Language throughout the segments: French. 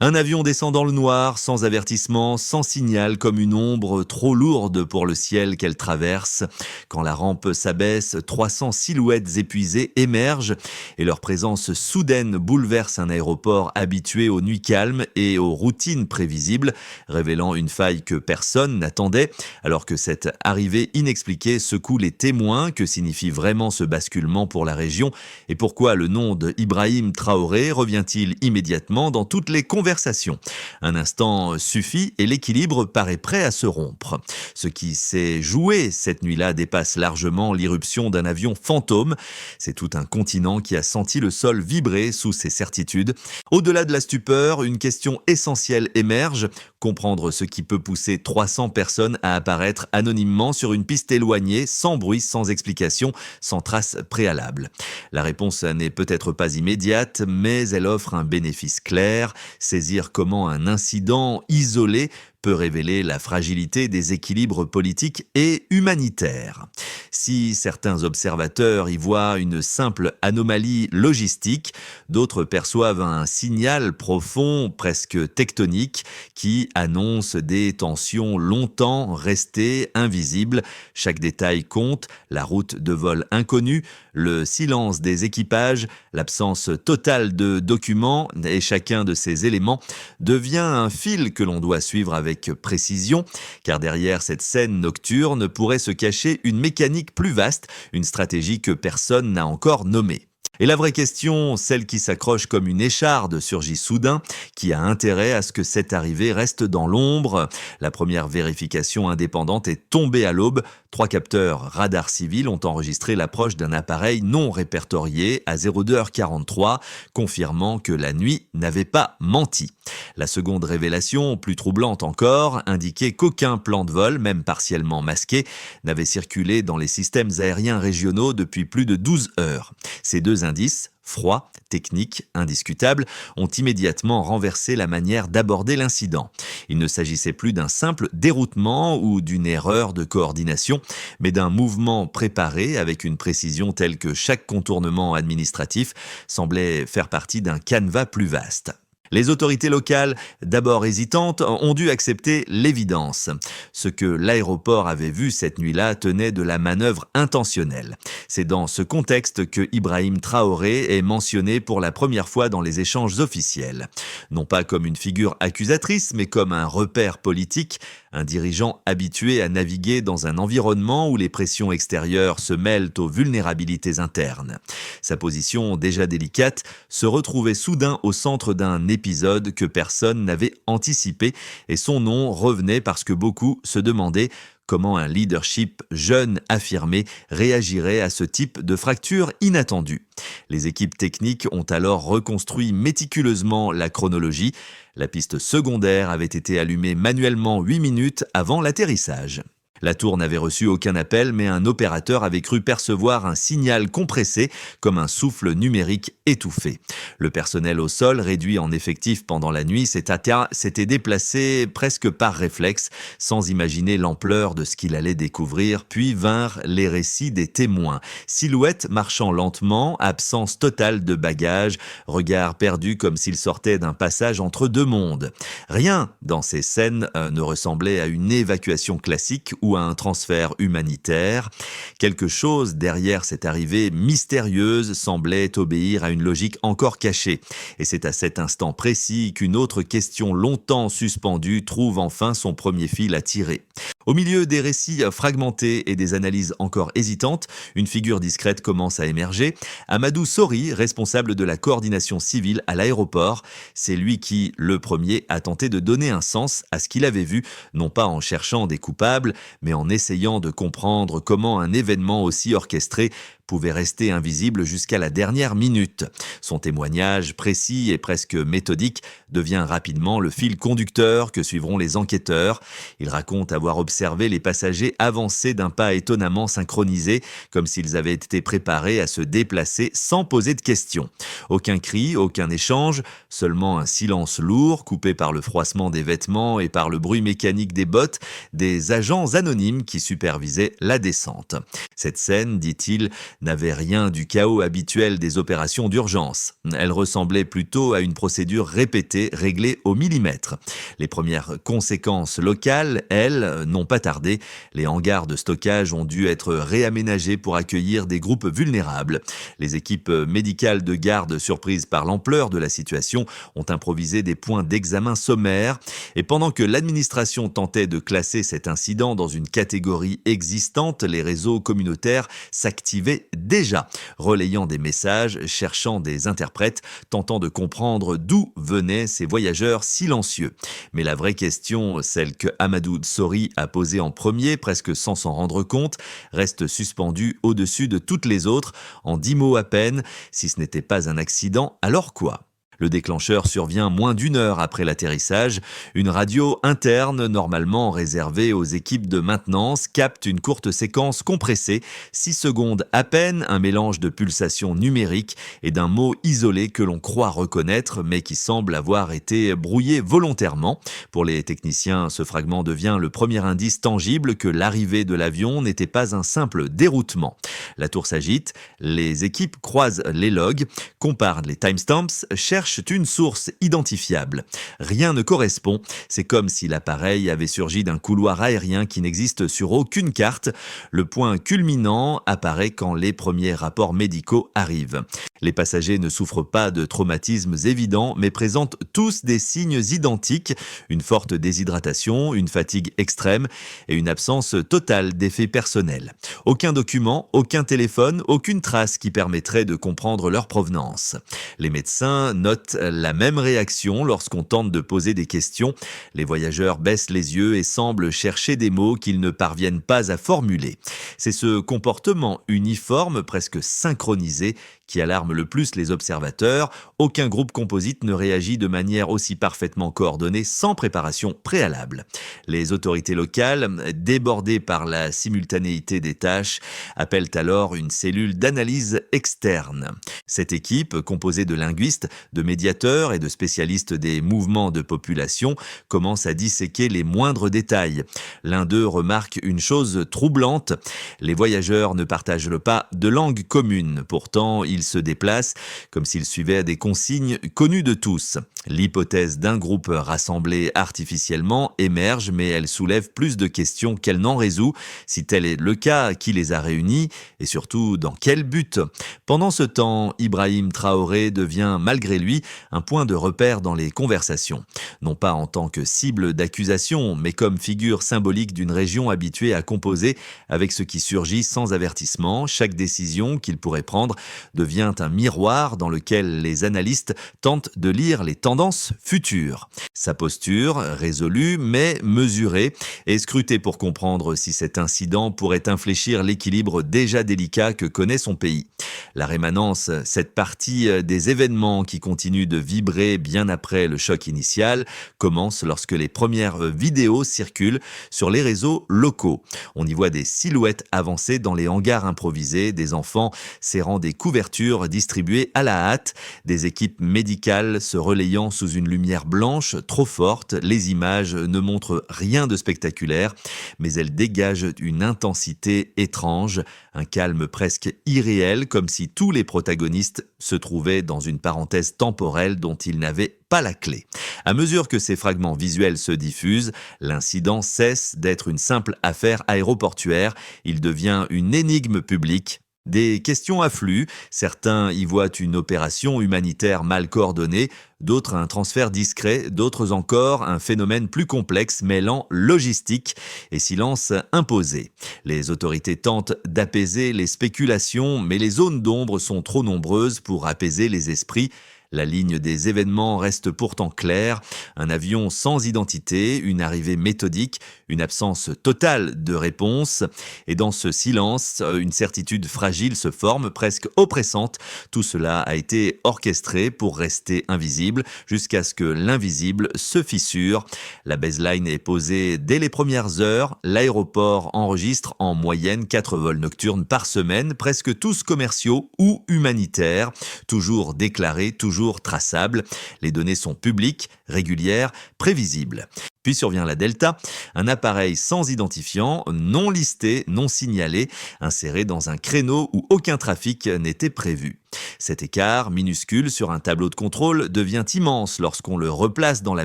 Un avion descend dans le noir, sans avertissement, sans signal, comme une ombre trop lourde pour le ciel qu'elle traverse. Quand la rampe s'abaisse, 300 silhouettes épuisées émergent et leur présence soudaine bouleverse un aéroport habitué aux nuits calmes et aux routines prévisibles, révélant une faille que personne n'attendait, alors que cette arrivée inexpliquée secoue les témoins. Que signifie vraiment ce basculement pour la région et pourquoi le nom de Ibrahim Traoré revient-il immédiatement dans toutes les conversations? Un instant suffit et l'équilibre paraît prêt à se rompre. Ce qui s'est joué cette nuit-là dépasse largement l'irruption d'un avion fantôme. C'est tout un continent qui a senti le sol vibrer sous ses certitudes. Au-delà de la stupeur, une question essentielle émerge: comprendre ce qui peut pousser 300 personnes à apparaître anonymement sur une piste éloignée, sans bruit, sans explication, sans trace préalable. La réponse n'est peut-être pas immédiate, mais elle offre un bénéfice clair: saisir comment un incident isolé peut révéler la fragilité des équilibres politiques et humanitaires. Si certains observateurs y voient une simple anomalie logistique, d'autres perçoivent un signal profond, presque tectonique, qui annonce des tensions longtemps restées invisibles. Chaque détail compte: la route de vol inconnue, le silence des équipages, l'absence totale de documents, et chacun de ces éléments devient un fil que l'on doit suivre avec précision, car derrière cette scène nocturne pourrait se cacher une mécanique plus vaste, une stratégie que personne n'a encore nommée. Et la vraie question, celle qui s'accroche comme une écharde, surgit soudain: qui a intérêt à ce que cette arrivée reste dans l'ombre? La première vérification indépendante est tombée à l'aube. 3 capteurs radars civils ont enregistré l'approche d'un appareil non répertorié à 02h43, confirmant que la nuit n'avait pas menti. La seconde révélation, plus troublante encore, indiquait qu'aucun plan de vol, même partiellement masqué, n'avait circulé dans les systèmes aériens régionaux depuis plus de 12 heures. Ces deux indices, froids, techniques, indiscutables, ont immédiatement renversé la manière d'aborder l'incident. Il ne s'agissait plus d'un simple déroutement ou d'une erreur de coordination, mais d'un mouvement préparé avec une précision telle que chaque contournement administratif semblait faire partie d'un canevas plus vaste. Les autorités locales, d'abord hésitantes, ont dû accepter l'évidence. Ce que l'aéroport avait vu cette nuit-là tenait de la manœuvre intentionnelle. C'est dans ce contexte que Ibrahim Traoré est mentionné pour la première fois dans les échanges officiels. Non pas comme une figure accusatrice, mais comme un repère politique, un dirigeant habitué à naviguer dans un environnement où les pressions extérieures se mêlent aux vulnérabilités internes. Sa position déjà délicate se retrouvait soudain au centre d'un épisode que personne n'avait anticipé, et son nom revenait parce que beaucoup se demandaient comment un leadership jeune affirmé réagirait à ce type de fracture inattendue. Les équipes techniques ont alors reconstruit méticuleusement la chronologie. La piste secondaire avait été allumée manuellement 8 minutes avant l'atterrissage. La tour n'avait reçu aucun appel, mais un opérateur avait cru percevoir un signal compressé, comme un souffle numérique étouffé. Le personnel au sol, réduit en effectif pendant la nuit, s'était déplacé presque par réflexe, sans imaginer l'ampleur de ce qu'il allait découvrir. Puis vinrent les récits des témoins. Silhouettes marchant lentement, absence totale de bagages, regard perdu comme s'il sortait d'un passage entre deux mondes. Rien dans ces scènes ne ressemblait à une évacuation classique ou à un transfert humanitaire. Quelque chose derrière cette arrivée mystérieuse semblait obéir à une logique encore cachée. Et c'est à cet instant précis qu'une autre question longtemps suspendue trouve enfin son premier fil à tirer. Au milieu des récits fragmentés et des analyses encore hésitantes, une figure discrète commence à émerger. Amadou Sori, responsable de la coordination civile à l'aéroport. C'est lui qui, le premier, a tenté de donner un sens à ce qu'il avait vu, non pas en cherchant des coupables, mais en essayant de comprendre comment un événement aussi orchestré pouvait rester invisible jusqu'à la dernière minute. Son témoignage, précis et presque méthodique, devient rapidement le fil conducteur que suivront les enquêteurs. Il raconte avoir observé les passagers avancer d'un pas étonnamment synchronisé, comme s'ils avaient été préparés à se déplacer sans poser de questions. Aucun cri, aucun échange, seulement un silence lourd, coupé par le froissement des vêtements et par le bruit mécanique des bottes des agents anonymes qui supervisaient la descente. Cette scène, dit-il, n'avait rien du chaos habituel des opérations d'urgence. Elle ressemblait plutôt à une procédure répétée, réglée au millimètre. Les premières conséquences locales, elles, n'ont pas tardé. Les hangars de stockage ont dû être réaménagés pour accueillir des groupes vulnérables. Les équipes médicales de garde, surprises par l'ampleur de la situation, ont improvisé des points d'examen sommaires. Et pendant que l'administration tentait de classer cet incident dans une catégorie existante, les réseaux communautaires s'activaient déjà, relayant des messages, cherchant des interprètes, tentant de comprendre d'où venaient ces voyageurs silencieux. Mais la vraie question, celle que Amadou Sori a posée en premier, presque sans s'en rendre compte, reste suspendue au-dessus de toutes les autres, en 10 mots à peine. Si ce n'était pas un accident, alors quoi ? Le déclencheur survient moins d'une heure après l'atterrissage. Une radio interne, normalement réservée aux équipes de maintenance, capte une courte séquence compressée, 6 secondes à peine, un mélange de pulsations numériques et d'un mot isolé que l'on croit reconnaître, mais qui semble avoir été brouillé volontairement. Pour les techniciens, ce fragment devient le premier indice tangible que l'arrivée de l'avion n'était pas un simple déroutement. La tour s'agite, les équipes croisent les logs, comparent les timestamps, cherchent une source identifiable. Rien ne correspond. C'est comme si l'appareil avait surgi d'un couloir aérien qui n'existe sur aucune carte. Le point culminant apparaît quand les premiers rapports médicaux arrivent. Les passagers ne souffrent pas de traumatismes évidents, mais présentent tous des signes identiques, une forte déshydratation, une fatigue extrême et une absence totale d'effets personnels. Aucun document, aucun téléphone, aucune trace qui permettrait de comprendre leur provenance. Les médecins notent la même réaction lorsqu'on tente de poser des questions. Les voyageurs baissent les yeux et semblent chercher des mots qu'ils ne parviennent pas à formuler. C'est ce comportement uniforme, presque synchronisé, qui alarme le plus les observateurs. Aucun groupe composite ne réagit de manière aussi parfaitement coordonnée sans préparation préalable. Les autorités locales, débordées par la simultanéité des tâches, appellent alors une cellule d'analyse externe. Cette équipe, composée de linguistes, de médiateurs et de spécialistes des mouvements de population, commence à disséquer les moindres détails. L'un d'eux remarque une chose troublante. Les voyageurs ne partagent pas de langue commune. Pourtant, ils se déplacent comme s'ils suivaient des consignes connues de tous. L'hypothèse d'un groupe rassemblé artificiellement émerge, mais elle soulève plus de questions qu'elle n'en résout. Si tel est le cas, qui les a réunis et surtout dans quel but ? Pendant ce temps, Ibrahim Traoré devient malgré lui un point de repère dans les conversations. Non pas en tant que cible d'accusation, mais comme figure symbolique d'une région habituée à composer avec ce qui surgit sans avertissement. Chaque décision qu'il pourrait prendre devient un miroir dans lequel les analystes tentent de lire les tendances futures. Sa posture, résolue mais mesurée, est scrutée pour comprendre si cet incident pourrait infléchir l'équilibre déjà délicat que connaît son pays. La rémanence, cette partie des événements qui continue de vibrer bien après le choc initial, commence lorsque les premières vidéos circulent sur les réseaux locaux. On y voit des silhouettes avancées dans les hangars improvisés, des enfants serrant des couvertures distribuées à la hâte, des équipes médicales se relayant sous une lumière blanche trop forte. Les images ne montrent rien de spectaculaire, mais elles dégagent une intensité étrange, un calme presque irréel, comme si tous les protagonistes se trouvaient dans une parenthèse temporelle dont ils n'avaient pas la clé. À mesure que ces fragments visuels se diffusent, l'incident cesse d'être une simple affaire aéroportuaire, il devient une énigme publique. Des questions affluent, certains y voient une opération humanitaire mal coordonnée, d'autres un transfert discret, d'autres encore un phénomène plus complexe mêlant logistique et silence imposé. Les autorités tentent d'apaiser les spéculations, mais les zones d'ombre sont trop nombreuses pour apaiser les esprits. La ligne des événements reste pourtant claire, un avion sans identité, une arrivée méthodique, une absence totale de réponse. Et dans ce silence, une certitude fragile se forme, presque oppressante. Tout cela a été orchestré pour rester invisible, jusqu'à ce que l'invisible se fissure. La baseline est posée dès les premières heures. L'aéroport enregistre en moyenne 4 vols nocturnes par semaine, presque tous commerciaux ou humanitaires, toujours déclarés, toujours toujours traçable. Les données sont publiques, régulières, prévisibles. Puis survient la Delta, un appareil sans identifiant, non listé, non signalé, inséré dans un créneau où aucun trafic n'était prévu. Cet écart, minuscule sur un tableau de contrôle, devient immense lorsqu'on le replace dans la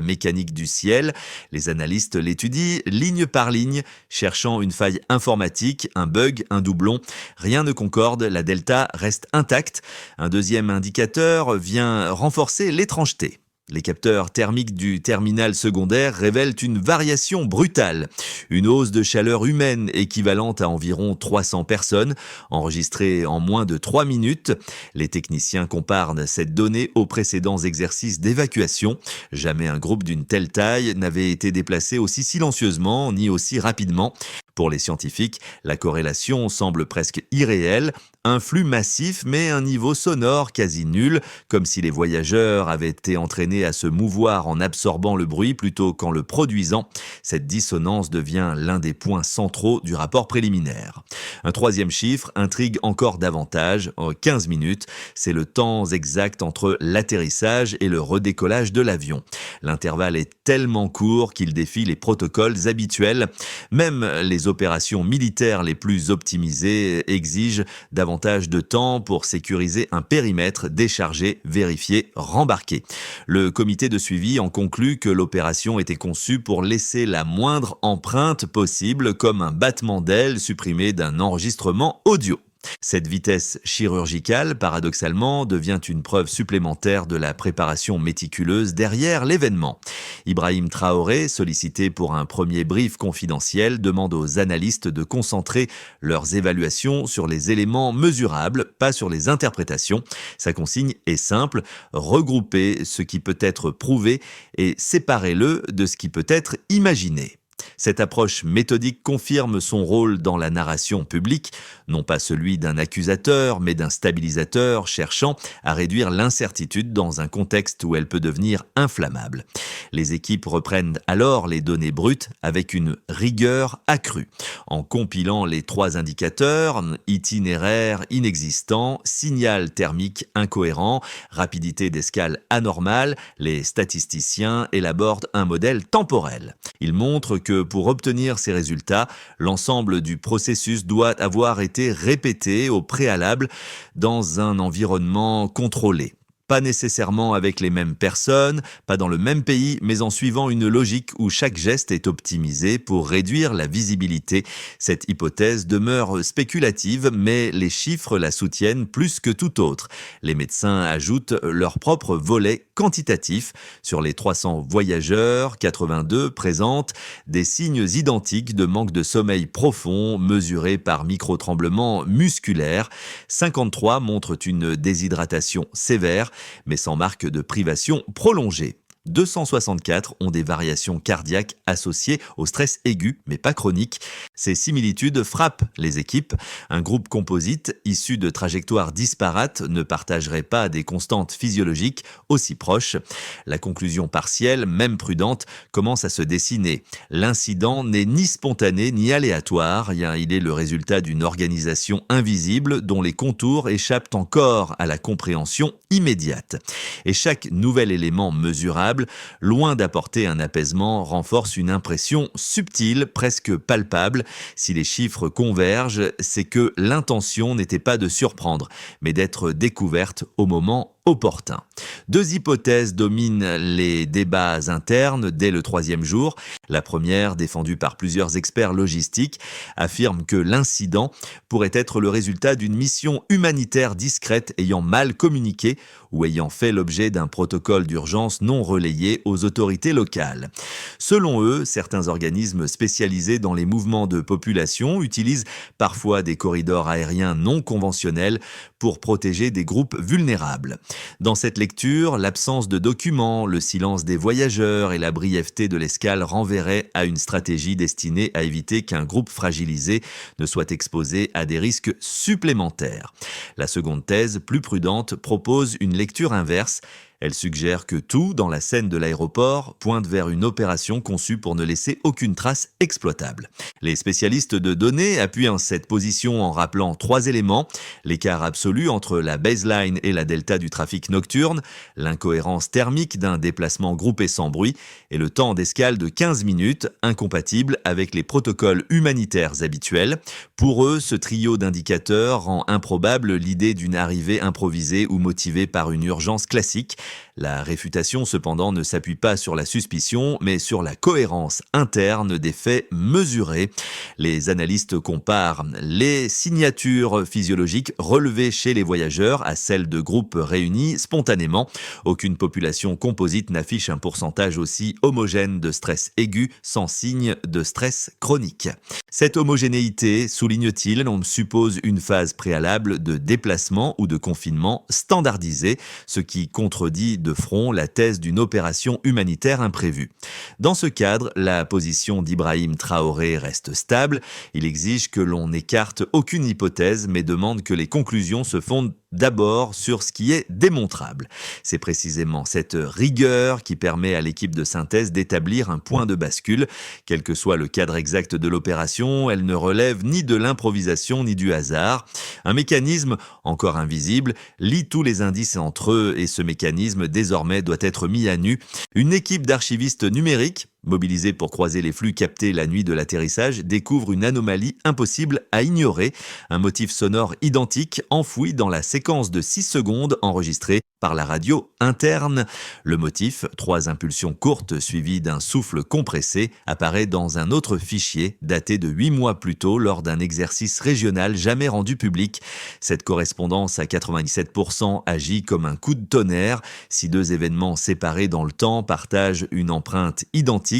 mécanique du ciel. Les analystes l'étudient ligne par ligne, cherchant une faille informatique, un bug, un doublon. Rien ne concorde, la Delta reste intacte. Un deuxième indicateur vient renforcer l'étrangeté. Les capteurs thermiques du terminal secondaire révèlent une variation brutale. Une hausse de chaleur humaine équivalente à environ 300 personnes, enregistrée en moins de 3 minutes. Les techniciens comparent cette donnée aux précédents exercices d'évacuation. Jamais un groupe d'une telle taille n'avait été déplacé aussi silencieusement ni aussi rapidement. Pour les scientifiques, la corrélation semble presque irréelle. Un flux massif mais un niveau sonore quasi nul, comme si les voyageurs avaient été entraînés à se mouvoir en absorbant le bruit plutôt qu'en le produisant. Cette dissonance devient l'un des points centraux du rapport préliminaire. Un troisième chiffre intrigue encore davantage, 15 minutes. C'est le temps exact entre l'atterrissage et le redécollage de l'avion. L'intervalle est tellement court qu'il défie les protocoles habituels. Même les opérations militaires les plus optimisées exigent davantage de temps pour sécuriser un périmètre, décharger, vérifier, rembarquer. Le comité de suivi en conclut que l'opération était conçue pour laisser la moindre empreinte possible, comme un battement d'aile supprimé d'un enregistrement audio. Cette vitesse chirurgicale, paradoxalement, devient une preuve supplémentaire de la préparation méticuleuse derrière l'événement. Ibrahim Traoré, sollicité pour un premier brief confidentiel, demande aux analystes de concentrer leurs évaluations sur les éléments mesurables, pas sur les interprétations. Sa consigne est simple, regrouper ce qui peut être prouvé et séparez-le de ce qui peut être imaginé. Cette approche méthodique confirme son rôle dans la narration publique, non pas celui d'un accusateur, mais d'un stabilisateur cherchant à réduire l'incertitude dans un contexte où elle peut devenir inflammable. Les équipes reprennent alors les données brutes avec une rigueur accrue. En compilant les 3 indicateurs, itinéraire inexistant, signal thermique incohérent, rapidité d'escale anormale, les statisticiens élaborent un modèle temporel. Ils montrent que pour obtenir ces résultats, l'ensemble du processus doit avoir été répété au préalable dans un environnement contrôlé. Pas nécessairement avec les mêmes personnes, pas dans le même pays, mais en suivant une logique où chaque geste est optimisé pour réduire la visibilité. Cette hypothèse demeure spéculative, mais les chiffres la soutiennent plus que tout autre. Les médecins ajoutent leur propre volet quantitatif. Sur les 300 voyageurs, 82 présentent des signes identiques de manque de sommeil profond mesurés par micro-tremblements musculaires. 53 montrent une déshydratation sévère, mais sans marque de privation prolongée. 264 ont des variations cardiaques associées au stress aigu, mais pas chronique. Ces similitudes frappent les équipes. Un groupe composite, issu de trajectoires disparates, ne partagerait pas des constantes physiologiques aussi proches. La conclusion partielle, même prudente, commence à se dessiner. L'incident n'est ni spontané ni aléatoire. Il est le résultat d'une organisation invisible dont les contours échappent encore à la compréhension immédiate. Et chaque nouvel élément mesurable, loin d'apporter un apaisement, renforce une impression subtile, presque palpable. Si les chiffres convergent, c'est que l'intention n'était pas de surprendre, mais d'être découverte au moment opportun. 2 hypothèses dominent les débats internes dès le 3e jour. La première, défendue par plusieurs experts logistiques, affirme que l'incident pourrait être le résultat d'une mission humanitaire discrète ayant mal communiqué ou ayant fait l'objet d'un protocole d'urgence non relayé aux autorités locales. Selon eux, certains organismes spécialisés dans les mouvements de population utilisent parfois des corridors aériens non conventionnels pour protéger des groupes vulnérables. Dans cette lecture, l'absence de documents, le silence des voyageurs et la brièveté de l'escale renverraient à une stratégie destinée à éviter qu'un groupe fragilisé ne soit exposé à des risques supplémentaires. La seconde thèse, plus prudente, propose une lecture inverse. Elle suggère que tout, dans la scène de l'aéroport, pointe vers une opération conçue pour ne laisser aucune trace exploitable. Les spécialistes de données appuient cette position en rappelant 3 éléments: l'écart absolu entre la baseline et la delta du trafic nocturne, l'incohérence thermique d'un déplacement groupé sans bruit et le temps d'escale de 15 minutes, incompatible avec les protocoles humanitaires habituels. Pour eux, ce trio d'indicateurs rend improbable l'idée d'une arrivée improvisée ou motivée par une urgence classique. La réfutation, cependant, ne s'appuie pas sur la suspicion, mais sur la cohérence interne des faits mesurés. Les analystes comparent les signatures physiologiques relevées chez les voyageurs à celles de groupes réunis spontanément. Aucune population composite n'affiche un pourcentage aussi homogène de stress aigu sans signe de stress chronique. Cette homogénéité, souligne-t-il, on suppose une phase préalable de déplacement ou de confinement standardisé, ce qui contredit de front la thèse d'une opération humanitaire imprévue. Dans ce cadre, la position d'Ibrahim Traoré reste stable. Il exige que l'on n'écarte aucune hypothèse, mais demande que les conclusions se fondent d'abord sur ce qui est démontrable. C'est précisément cette rigueur qui permet à l'équipe de synthèse d'établir un point de bascule. Quel que soit le cadre exact de l'opération, elle ne relève ni de l'improvisation ni du hasard. Un mécanisme, encore invisible, lie tous les indices entre eux et ce mécanisme désormais doit être mis à nu. Une équipe d'archivistes numériques mobilisés pour croiser les flux captés la nuit de l'atterrissage, découvre une anomalie impossible à ignorer, un motif sonore identique enfoui dans la séquence de 6 secondes enregistrée par la radio interne. Le motif, 3 impulsions courtes suivies d'un souffle compressé, apparaît dans un autre fichier daté de 8 mois plus tôt lors d'un exercice régional jamais rendu public. Cette correspondance à 97% agit comme un coup de tonnerre. Si 2 événements séparés dans le temps partagent une empreinte identique,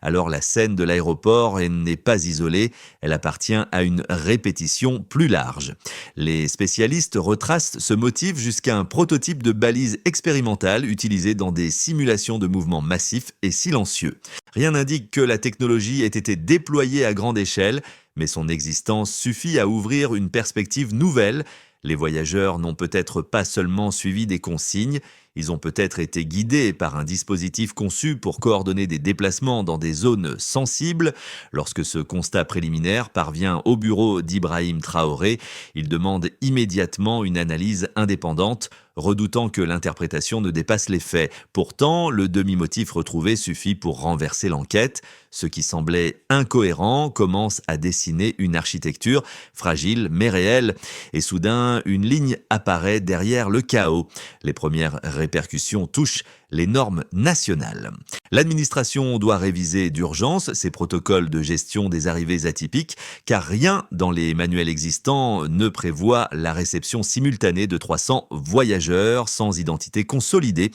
alors la scène de l'aéroport n'est pas isolée, elle appartient à une répétition plus large. Les spécialistes retracent ce motif jusqu'à un prototype de balise expérimentale utilisé dans des simulations de mouvements massifs et silencieux. Rien n'indique que la technologie ait été déployée à grande échelle, mais son existence suffit à ouvrir une perspective nouvelle. Les voyageurs n'ont peut-être pas seulement suivi des consignes, ils ont peut-être été guidés par un dispositif conçu pour coordonner des déplacements dans des zones sensibles. Lorsque ce constat préliminaire parvient au bureau d'Ibrahim Traoré, il demande immédiatement une analyse indépendante, redoutant que l'interprétation ne dépasse les faits. Pourtant, le demi-motif retrouvé suffit pour renverser l'enquête. Ce qui semblait incohérent commence à dessiner une architecture fragile mais réelle. Et soudain, une ligne apparaît derrière le chaos. Les premières répercussions touchent les normes nationales. L'administration doit réviser d'urgence ses protocoles de gestion des arrivées atypiques, car rien dans les manuels existants ne prévoit la réception simultanée de 300 voyageurs sans identité consolidée.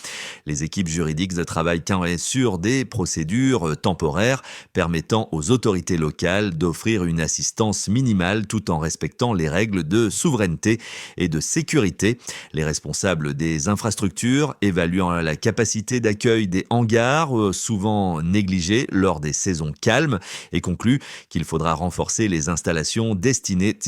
Les équipes juridiques ne travaillent qu'en sur des procédures temporaires permettant aux autorités locales d'offrir une assistance minimale tout en respectant les règles de souveraineté et de sécurité. Les responsables des infrastructures, évaluant la capacité d'accueil des hangars, souvent négligés lors des saisons calmes, et conclut qu'il faudra renforcer les installations destinées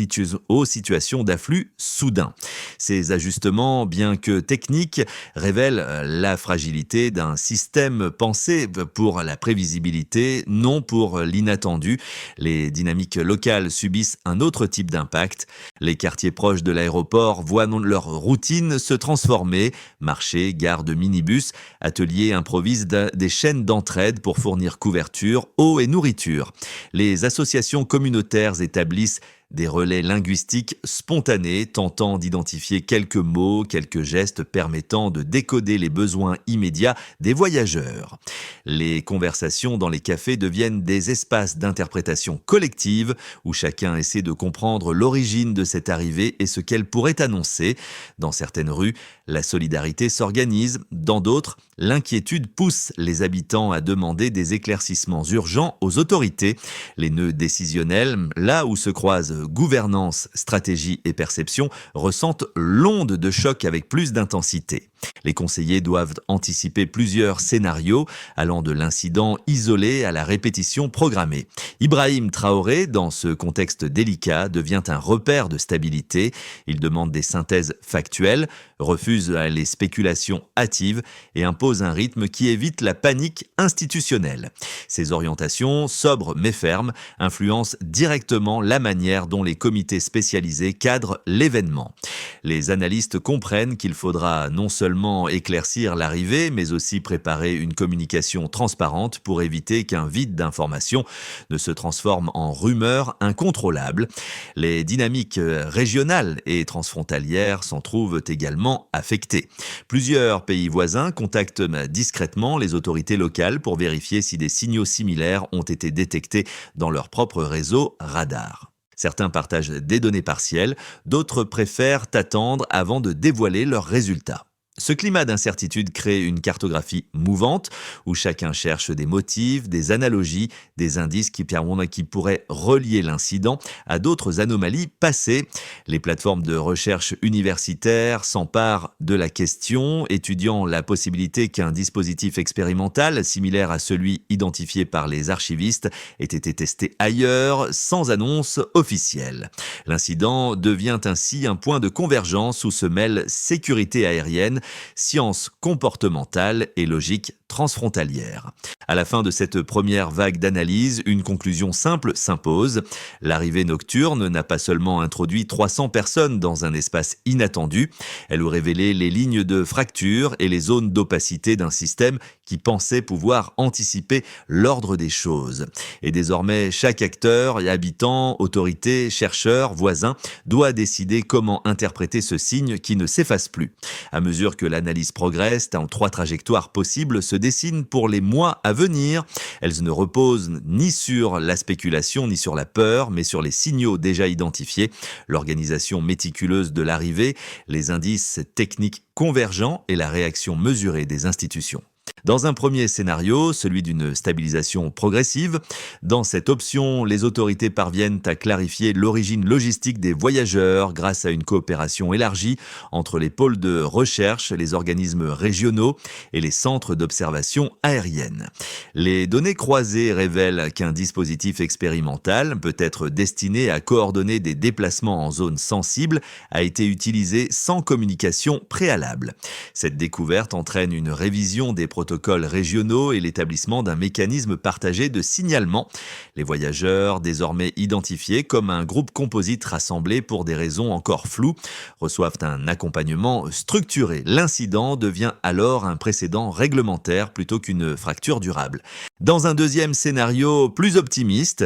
aux situations d'afflux soudain. Ces ajustements, bien que techniques, révèlent la fragilité d'un système pensé pour la prévisibilité, non pour l'inattendu. Les dynamiques locales subissent un autre type d'impact. Les quartiers proches de l'aéroport voient leur routine se transformer. Marchés, gares de minibus, ateliers improvisent des chaînes d'entraide pour fournir couverture, eau et nourriture. Les associations communautaires établissent des relais linguistiques spontanés tentant d'identifier quelques mots, quelques gestes permettant de décoder les besoins immédiats des voyageurs. Les conversations dans les cafés deviennent des espaces d'interprétation collective où chacun essaie de comprendre l'origine de cette arrivée et ce qu'elle pourrait annoncer. Dans certaines rues, la solidarité s'organise. Dans d'autres, l'inquiétude pousse les habitants à demander des éclaircissements urgents aux autorités. Les nœuds décisionnels, là où se croisent gouvernance, stratégie et perception, ressentent l'onde de choc avec plus d'intensité. Les conseillers doivent anticiper plusieurs scénarios, allant de l'incident isolé à la répétition programmée. Ibrahim Traoré, dans ce contexte délicat, devient un repère de stabilité. Il demande des synthèses factuelles, refuse les spéculations hâtives et impose un rythme qui évite la panique institutionnelle. Ces orientations, sobres mais fermes, influencent directement la manière dont les comités spécialisés cadrent l'événement. Les analystes comprennent qu'il faudra non seulement éclaircir l'arrivée, mais aussi préparer une communication transparente pour éviter qu'un vide d'information ne se transforme en rumeur incontrôlable. Les dynamiques régionales et transfrontalières s'en trouvent également affectées. Plusieurs pays voisins contactent discrètement les autorités locales pour vérifier si des signaux similaires ont été détectés dans leur propre réseau radar. Certains partagent des données partielles, d'autres préfèrent attendre avant de dévoiler leurs résultats. Ce climat d'incertitude crée une cartographie mouvante où chacun cherche des motifs, des analogies, des indices qui pourraient relier l'incident à d'autres anomalies passées. Les plateformes de recherche universitaires s'emparent de la question, étudiant la possibilité qu'un dispositif expérimental similaire à celui identifié par les archivistes ait été testé ailleurs sans annonce officielle. L'incident devient ainsi un point de convergence où se mêlent sécurité aérienne, sciences comportementales et logique transfrontalière. À la fin de cette première vague d'analyse, une conclusion simple s'impose. L'arrivée nocturne n'a pas seulement introduit 300 personnes dans un espace inattendu, elle a révélé les lignes de fracture et les zones d'opacité d'un système qui pensait pouvoir anticiper l'ordre des choses. Et désormais, chaque acteur, habitant, autorité, chercheur, voisin, doit décider comment interpréter ce signe qui ne s'efface plus. À mesure que l'analyse progresse, 3 trajectoires possibles se dessinent pour les mois à venir. Elles ne reposent ni sur la spéculation ni sur la peur, mais sur les signaux déjà identifiés, l'organisation méticuleuse de l'arrivée, les indices techniques convergents et la réaction mesurée des institutions. Dans un premier scénario, celui d'une stabilisation progressive, dans cette option, les autorités parviennent à clarifier l'origine logistique des voyageurs grâce à une coopération élargie entre les pôles de recherche, les organismes régionaux et les centres d'observation aérienne. Les données croisées révèlent qu'un dispositif expérimental, peut être destiné à coordonner des déplacements en zone sensible, a été utilisé sans communication préalable. Cette découverte entraîne une révision des protocoles régionaux et l'établissement d'un mécanisme partagé de signalement. Les voyageurs, désormais identifiés comme un groupe composite rassemblé pour des raisons encore floues, reçoivent un accompagnement structuré. L'incident devient alors un précédent réglementaire plutôt qu'une fracture durable. Dans un deuxième scénario plus optimiste,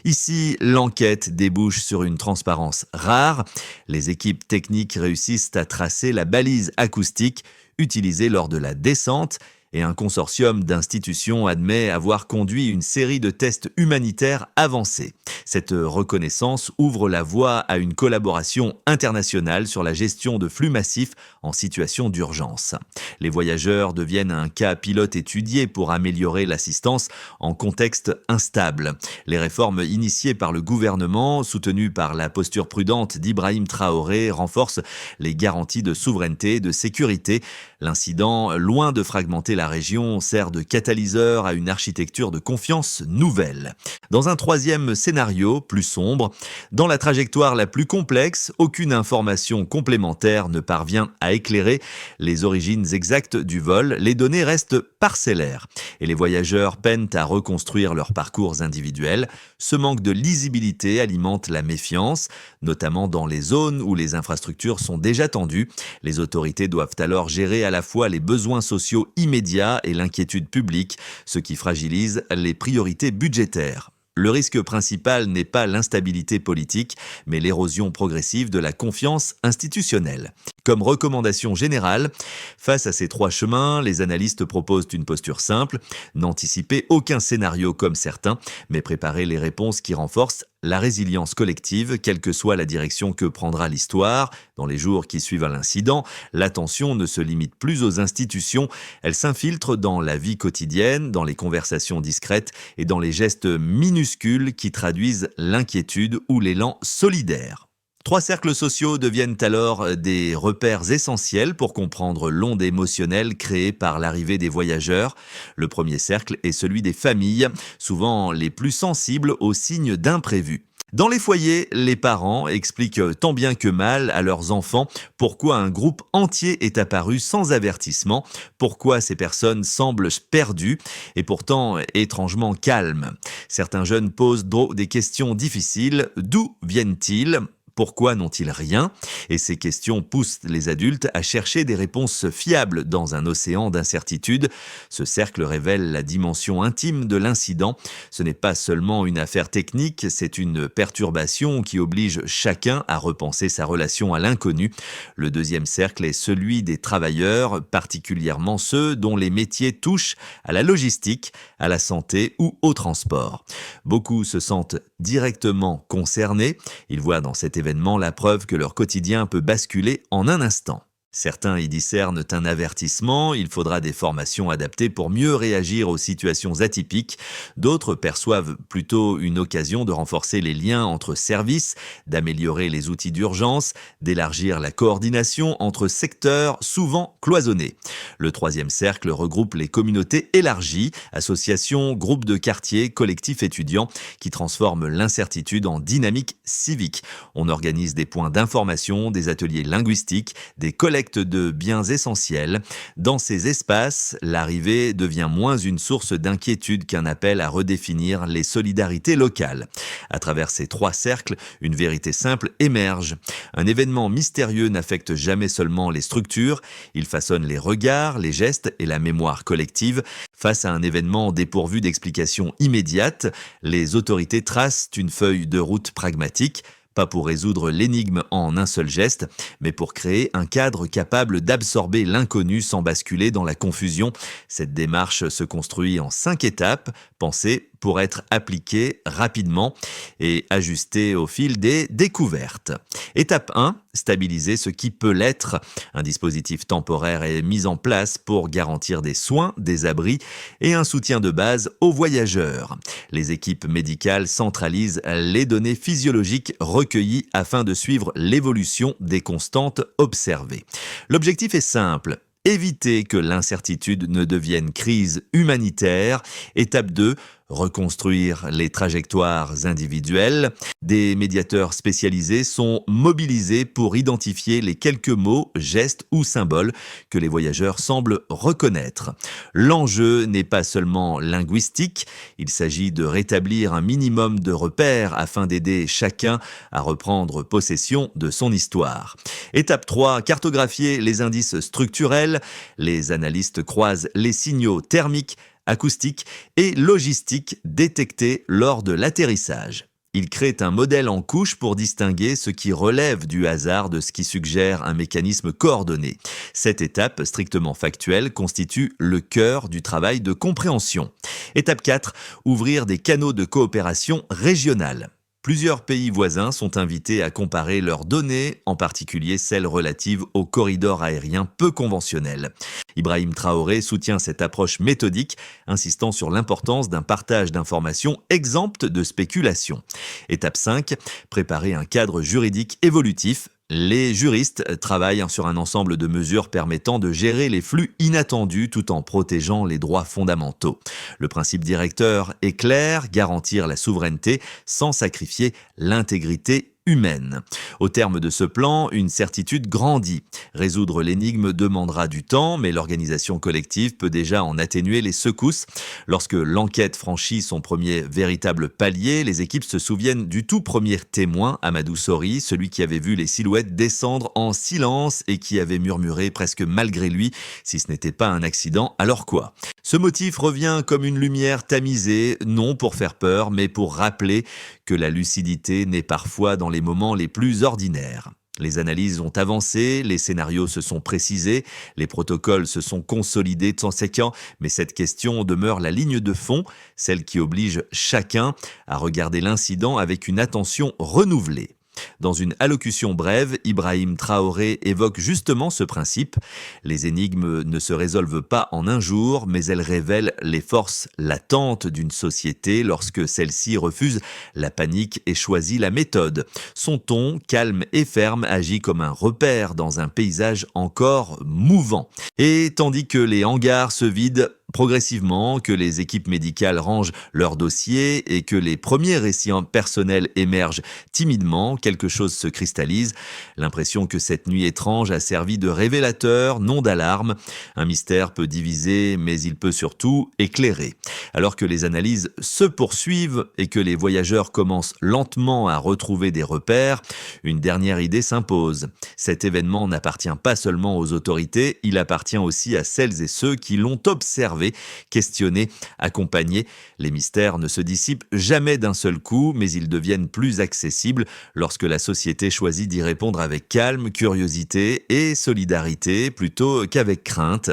ici l'enquête débouche sur une transparence rare. Les équipes techniques réussissent à tracer la balise acoustique utilisée lors de la descente et un consortium d'institutions admet avoir conduit une série de tests humanitaires avancés. Cette reconnaissance ouvre la voie à une collaboration internationale sur la gestion de flux massifs en situation d'urgence. Les voyageurs deviennent un cas pilote étudié pour améliorer l'assistance en contexte instable. Les réformes initiées par le gouvernement, soutenues par la posture prudente d'Ibrahim Traoré, renforcent les garanties de souveraineté et de sécurité. L'incident, loin de fragmenter la région, sert de catalyseur à une architecture de confiance nouvelle. Dans un troisième scénario, plus sombre, dans la trajectoire la plus complexe, aucune information complémentaire ne parvient à éclairer les origines exactes du vol. Les données restent parcellaires et les voyageurs peinent à reconstruire leurs parcours individuels. Ce manque de lisibilité alimente la méfiance, notamment dans les zones où les infrastructures sont déjà tendues. Les autorités doivent alors gérer à la fois les besoins sociaux immédiats et l'inquiétude publique, ce qui fragilise les priorités budgétaires. Le risque principal n'est pas l'instabilité politique, mais l'érosion progressive de la confiance institutionnelle. Comme recommandation générale, face à ces 3 chemins, les analystes proposent une posture simple, n'anticiper aucun scénario comme certains, mais préparer les réponses qui renforcent la résilience collective, quelle que soit la direction que prendra l'histoire. Dans les jours qui suivent à l'incident, l'attention ne se limite plus aux institutions, elle s'infiltre dans la vie quotidienne, dans les conversations discrètes et dans les gestes minuscules qui traduisent l'inquiétude ou l'élan solidaire. Trois cercles sociaux deviennent alors des repères essentiels pour comprendre l'onde émotionnelle créée par l'arrivée des voyageurs. Le premier cercle est celui des familles, souvent les plus sensibles aux signes d'imprévu. Dans les foyers, les parents expliquent tant bien que mal à leurs enfants pourquoi un groupe entier est apparu sans avertissement, pourquoi ces personnes semblent perdues et pourtant étrangement calmes. Certains jeunes posent des questions difficiles. D'où viennent-ils ? Pourquoi n'ont-ils rien ? Et ces questions poussent les adultes à chercher des réponses fiables dans un océan d'incertitudes. Ce cercle révèle la dimension intime de l'incident. Ce n'est pas seulement une affaire technique, c'est une perturbation qui oblige chacun à repenser sa relation à l'inconnu. Le deuxième cercle est celui des travailleurs, particulièrement ceux dont les métiers touchent à la logistique, à la santé ou au transport. Beaucoup se sentent directement concernés. Ils voient dans cet événement la preuve que leur quotidien peut basculer en un instant. Certains y discernent un avertissement, il faudra des formations adaptées pour mieux réagir aux situations atypiques. D'autres perçoivent plutôt une occasion de renforcer les liens entre services, d'améliorer les outils d'urgence, d'élargir la coordination entre secteurs souvent cloisonnés. Le troisième cercle regroupe les communautés élargies, associations, groupes de quartier, collectifs étudiants, qui transforment l'incertitude en dynamique civique. On organise des points d'information, des ateliers linguistiques, des collectes de biens essentiels. Dans ces espaces, l'arrivée devient moins une source d'inquiétude qu'un appel à redéfinir les solidarités locales. À travers ces trois cercles, une vérité simple émerge. Un événement mystérieux n'affecte jamais seulement les structures, il façonne les regards, les gestes et la mémoire collective. Face à un événement dépourvu d'explication immédiate, les autorités tracent une feuille de route pragmatique. Pas pour résoudre l'énigme en un seul geste, mais pour créer un cadre capable d'absorber l'inconnu sans basculer dans la confusion. Cette démarche se construit en 5 étapes, pensées pour être appliquées rapidement et ajustées au fil des découvertes. Étape 1, stabiliser ce qui peut l'être. Un dispositif temporaire est mis en place pour garantir des soins, des abris et un soutien de base aux voyageurs. Les équipes médicales centralisent les données physiologiques recueillies afin de suivre l'évolution des constantes observées. L'objectif est simple. Éviter que l'incertitude ne devienne crise humanitaire. Étape 2, reconstruire les trajectoires individuelles. Des médiateurs spécialisés sont mobilisés pour identifier les quelques mots, gestes ou symboles que les voyageurs semblent reconnaître. L'enjeu n'est pas seulement linguistique, il s'agit de rétablir un minimum de repères afin d'aider chacun à reprendre possession de son histoire. Étape 3, cartographier les indices structurels. Les analystes croisent les signaux thermiques, acoustiques et logistiques détectés lors de l'atterrissage. Ils créent un modèle en couche pour distinguer ce qui relève du hasard de ce qui suggère un mécanisme coordonné. Cette étape, strictement factuelle, constitue le cœur du travail de compréhension. Étape 4, ouvrir des canaux de coopération régionale. Plusieurs pays voisins sont invités à comparer leurs données, en particulier celles relatives aux corridors aériens peu conventionnels. Ibrahim Traoré soutient cette approche méthodique, insistant sur l'importance d'un partage d'informations exemptes de spéculation. Étape 5, préparer un cadre juridique évolutif. Les juristes travaillent sur un ensemble de mesures permettant de gérer les flux inattendus tout en protégeant les droits fondamentaux. Le principe directeur est clair, garantir la souveraineté sans sacrifier l'intégrité humaine. Au terme de ce plan, une certitude grandit. Résoudre l'énigme demandera du temps, mais l'organisation collective peut déjà en atténuer les secousses. Lorsque l'enquête franchit son premier véritable palier, les équipes se souviennent du tout premier témoin, Amadou Sori, celui qui avait vu les silhouettes descendre en silence et qui avait murmuré presque malgré lui, si ce n'était pas un accident, alors quoi ? Ce motif revient comme une lumière tamisée, non pour faire peur, mais pour rappeler que la lucidité naît parfois dans les moments les plus ordinaires. Les analyses ont avancé, les scénarios se sont précisés, les protocoles se sont consolidés de son séquent, mais cette question demeure la ligne de fond, celle qui oblige chacun à regarder l'incident avec une attention renouvelée. Dans une allocution brève, Ibrahim Traoré évoque justement ce principe. Les énigmes ne se résolvent pas en un jour, mais elles révèlent les forces latentes d'une société lorsque celle-ci refuse la panique et choisit la méthode. Son ton, calme et ferme, agit comme un repère dans un paysage encore mouvant. Et tandis que les hangars se vident progressivement, que les équipes médicales rangent leurs dossiers et que les premiers récits personnels émergent timidement, quelque chose se cristallise. L'impression que cette nuit étrange a servi de révélateur, non d'alarme. Un mystère peut diviser, mais il peut surtout éclairer. Alors que les analyses se poursuivent et que les voyageurs commencent lentement à retrouver des repères, une dernière idée s'impose. Cet événement n'appartient pas seulement aux autorités, il appartient aussi à celles et ceux qui l'ont observé, questionné, accompagné. Les mystères ne se dissipent jamais d'un seul coup, mais ils deviennent plus accessibles lorsque la société choisit d'y répondre avec calme, curiosité et solidarité plutôt qu'avec crainte.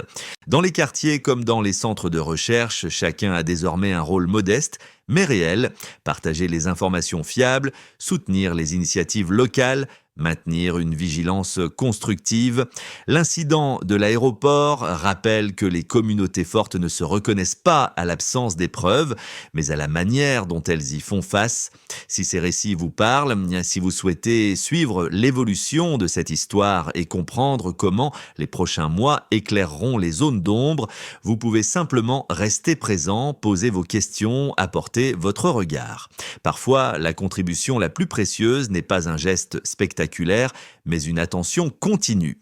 Dans les quartiers comme dans les centres de recherche, chacun a désormais un rôle modeste mais réel, partager les informations fiables, soutenir les initiatives locales, maintenir une vigilance constructive. L'incident de l'aéroport rappelle que les communautés fortes ne se reconnaissent pas à l'absence des preuves, mais à la manière dont elles y font face. Si ces récits vous parlent, si vous souhaitez suivre l'évolution de cette histoire et comprendre comment les prochains mois éclaireront les zones d'ombre, vous pouvez simplement rester présent, poser vos questions, apporter votre regard. Parfois, la contribution la plus précieuse n'est pas un geste spectaculaire, mais une attention continue.